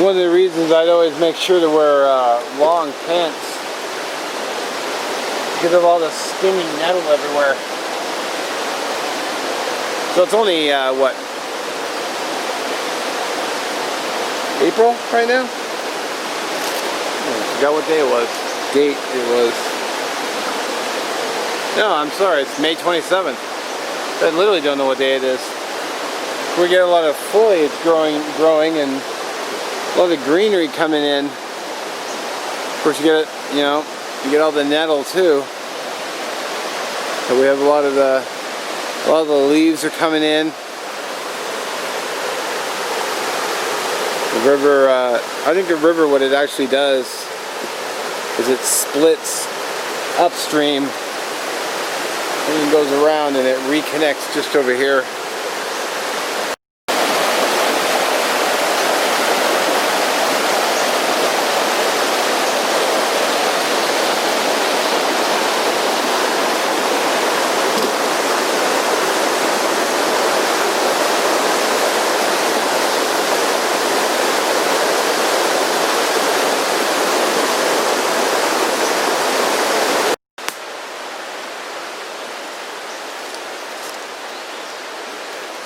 one of the reasons I'd always make sure to wear long pants, because of all the stinging nettle everywhere. So it's only what, April right now? I forgot what day it was. Date it was. No, I'm sorry, it's May 27th. I literally don't know what day it is. We get a lot of foliage growing and a lot of greenery coming in. Of course, you get, you know, you get all the nettle too. So we have a lot of the leaves are coming in. The river, I think the river, what it actually does is it splits upstream and then goes around and it reconnects just over here.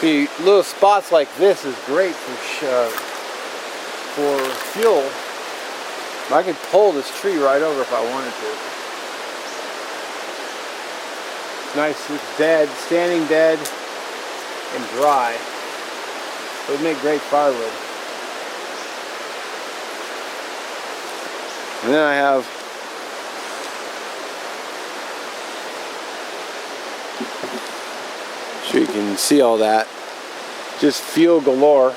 See, little spots like this is great for fuel. I could pull this tree right over if I wanted to. It's nice, it's dead, standing dead and dry. It would make great firewood. And then I have sure you can see all that. Just fuel galore.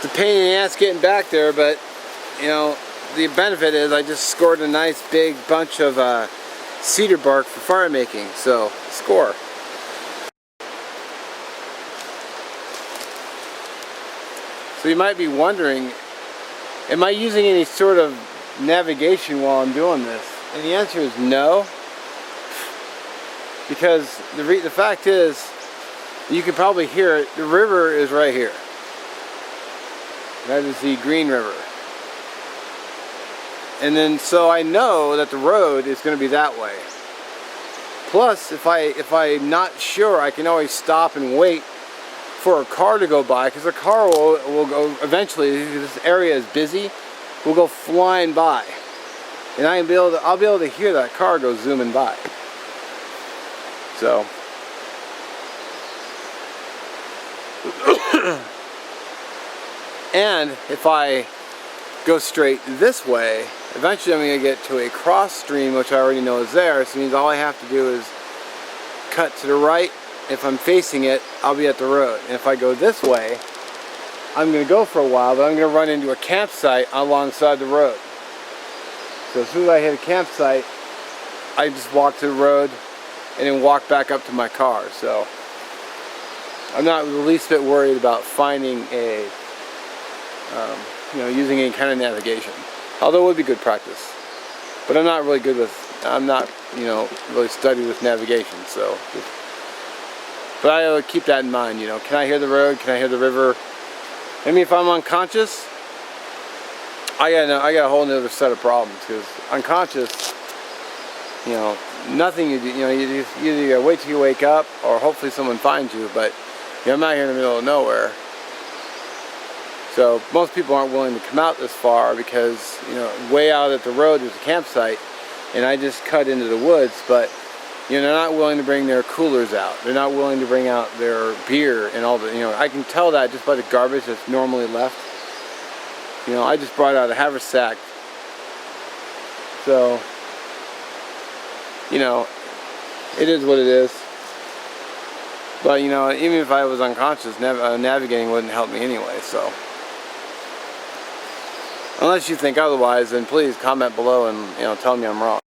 It's a pain in the ass getting back there, but you know, the benefit is I just scored a nice big bunch of cedar bark for fire making, so score. So you might be wondering, am I using any sort of navigation while I'm doing this? And the answer is no, because the fact is, you can probably hear it, the river is right here. That is the Green River. And then so I know that the road is going to be that way. Plus, if I'm not sure, I can always stop and wait for a car to go by, because a car will go eventually. This area is busy. Will go flying by, and I'll be able to hear that car go zooming by. So. And if I go straight this way, eventually I'm going to get to a cross stream, which I already know is there. So it means all I have to do is cut to the right. If I'm facing it, I'll be at the road. And if I go this way, I'm going to go for a while, but I'm going to run into a campsite alongside the road. So as soon as I hit a campsite, I just walk to the road and then walk back up to my car. So I'm not the least bit worried about finding a you know, using any kind of navigation. Although it would be good practice. But I'm not really good with I'm not, you know, really studied with navigation, so. But I would keep that in mind, you know. Can I hear the road? Can I hear the river? I mean, if I'm unconscious, I got a whole nother set of problems, because unconscious, you know, nothing you do, you know, you either gotta wait till you wake up, or hopefully someone finds you, but you know, I'm out here in the middle of nowhere. So most people aren't willing to come out this far because, you know, way out at the road there's a campsite, and I just cut into the woods, but you know, they're not willing to bring their coolers out. They're not willing to bring out their beer and all the, you know, I can tell that just by the garbage that's normally left. You know, I just brought out a haversack. So, you know, it is what it is. But, you know, even if I was unconscious, navigating wouldn't help me anyway, so. Unless you think otherwise, then please comment below and, you know, tell me I'm wrong.